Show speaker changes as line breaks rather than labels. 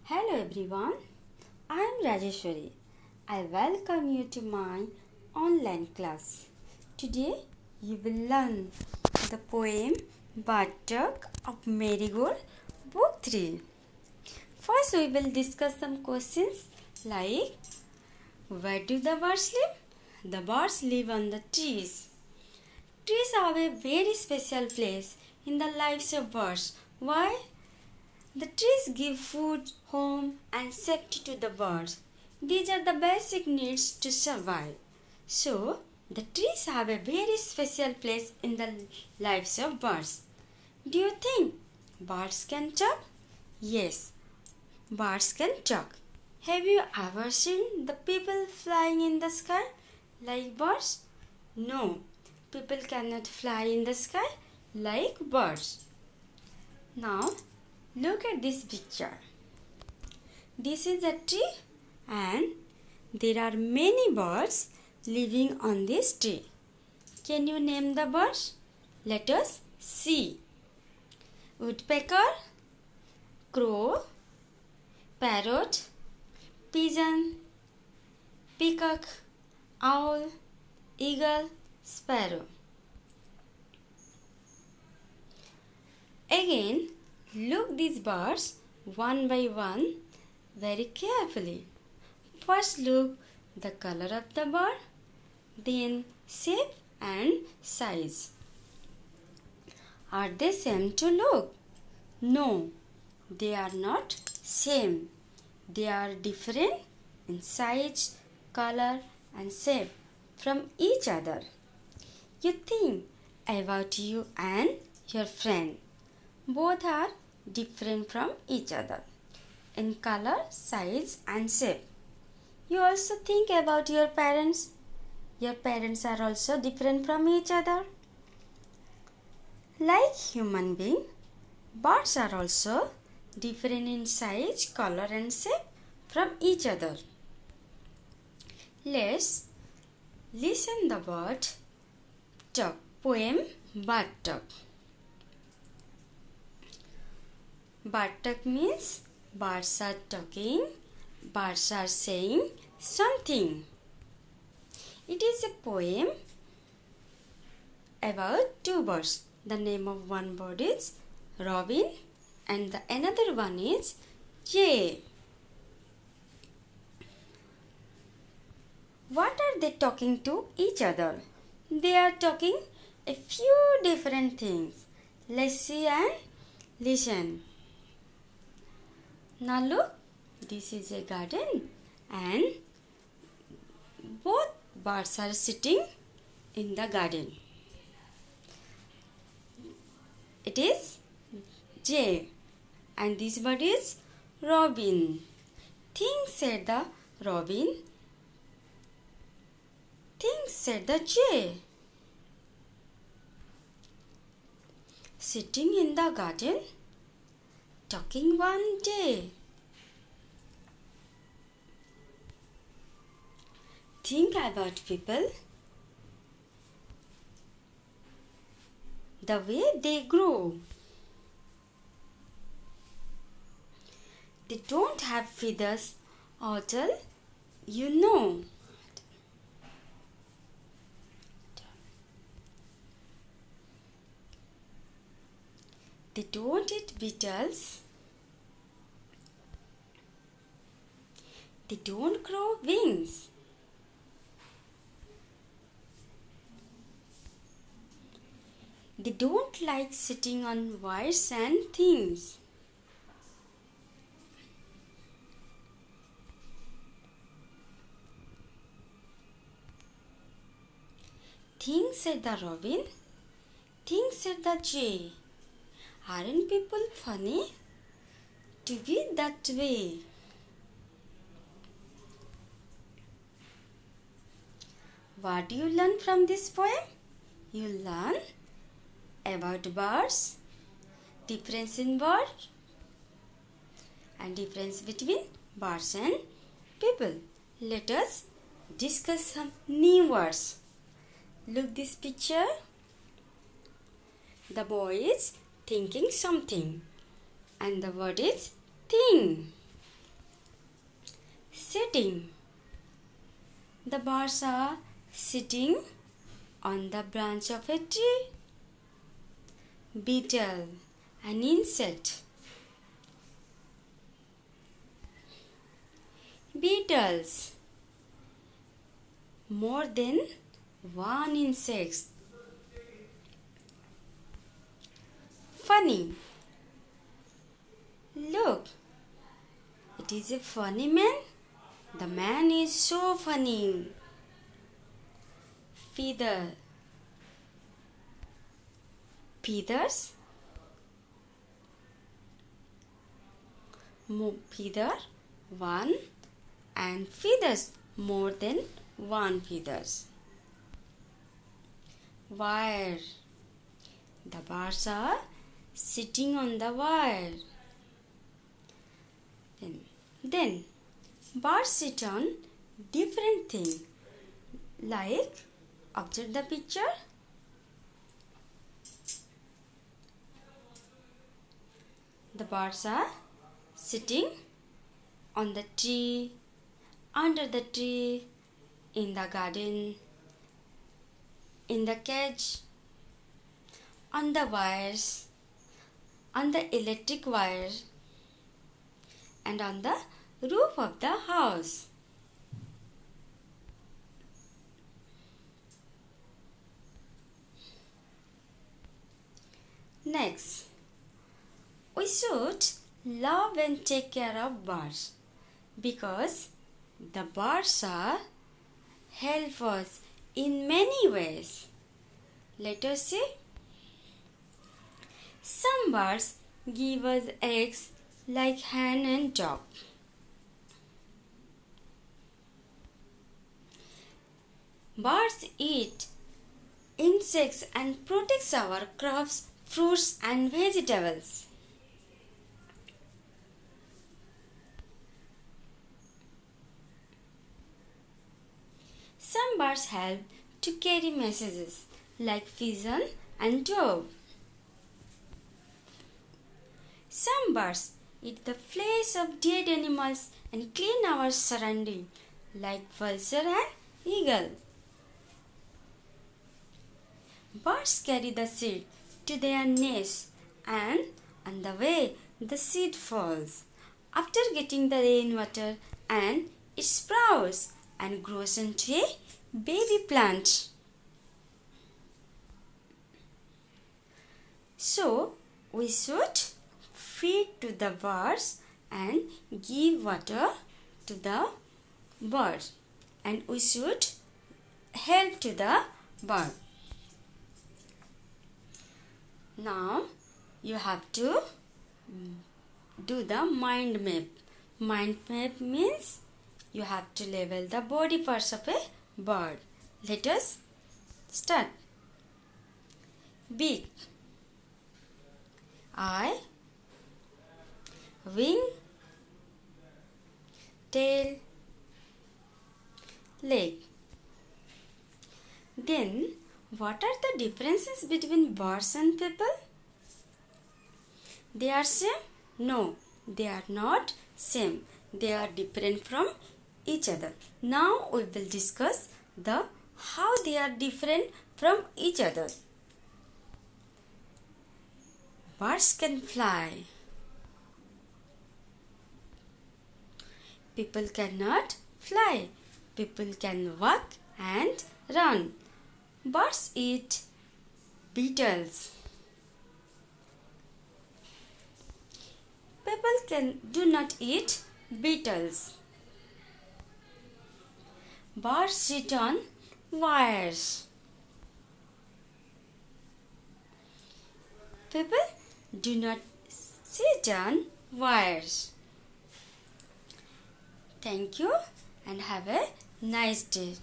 Hello everyone, I am Rajeswari. I welcome you to my online class. Today you will learn the poem Buttock of Marigold, Book 3. First we will discuss some questions like where do the birds live? The birds live on the trees. Trees have a very special place in the lives of birds. Why? The trees give food, home, and safety to the birds. These are the basic needs to survive. So, the trees have a very special place in the lives of birds. Do you think birds can talk? Yes, birds can talk. Have you ever seen the people flying in the sky like birds? No, people cannot fly in the sky like birds. Now, look at this picture. This is a tree and there are many birds living on this tree. Can you name the birds? Let us see. Woodpecker, crow, parrot, pigeon, peacock, owl, eagle, sparrow. Again, look these birds one by one very carefully. First look the color of the bird, then shape and size. Are they same to look? No, they are not same. They are different in size, color and shape from each other. You think about you and your friend. Both are different from each other in color, size and shape. You also think about your parents. Your parents are also different from each other. Like human being, birds are also different in size, color and shape from each other. Let's listen the bird talk poem Buttock. Buttock means birds are talking, birds are saying something. It is a poem about two birds. The name of one bird is Robin and the another one is Jay. What are they talking to each other? They are talking a few different things. Let's see and listen. Now look, this is a garden and both birds are sitting in the garden. It is Jay and this bird is Robin. Things said the Robin. Things said the Jay. Sitting in the garden, talking one day. Think about people, the way they grow. They don't have feathers until you know. They don't eat beetles. They don't grow wings. They don't like sitting on wires and things. Things said the Robin. Things said the Jay. Aren't people funny to be that way? What do you learn from this poem? You learn about birds, difference in birds and difference between birds and people. Let us discuss some new words. Look this picture. The boy is thinking something and the word is thing. sitting. The birds are sitting on the branch of a tree. Beetle, an insect. Beetles, more than one insect. Funny. Look, it is a funny man. The man is so funny. Feather. Feathers. Feather, one, and feathers, more than one feathers. Wire. The birds are sitting on the wire. Then birds sit on different things. Like, observe the picture. The birds are sitting on the tree, under the tree, in the garden, in the cage, on the wires, on the electric wire, and on the roof of the house. Next, we should love and take care of birds because the birds are help us in many ways. Let us see. Some birds give us eggs like hen and duck. Birds eat insects and protect our crops, fruits and vegetables. Some birds help to carry messages like pigeon and dove. Some birds eat the flesh of dead animals and clean our surrounding like vulture and eagle. Birds carry the seed to their nest and on the way the seed falls. After getting the rainwater and it sprouts and grows into a baby plant. So we should feed to the birds and give water to the birds, and we should help to the bird. Now you have to do the mind map. Mind map means you have to label the body parts of a bird. Let us start. Beak, eye, wing, tail, leg. Then, what are the differences between birds and people? They are same? No, they are not same. They are different from each other. Now we will discuss the how they are different from each other. Birds can fly. People cannot fly. People can walk and run. Birds eat beetles. People do not eat beetles. Birds sit on wires. People do not sit on wires. Thank you and have a nice day.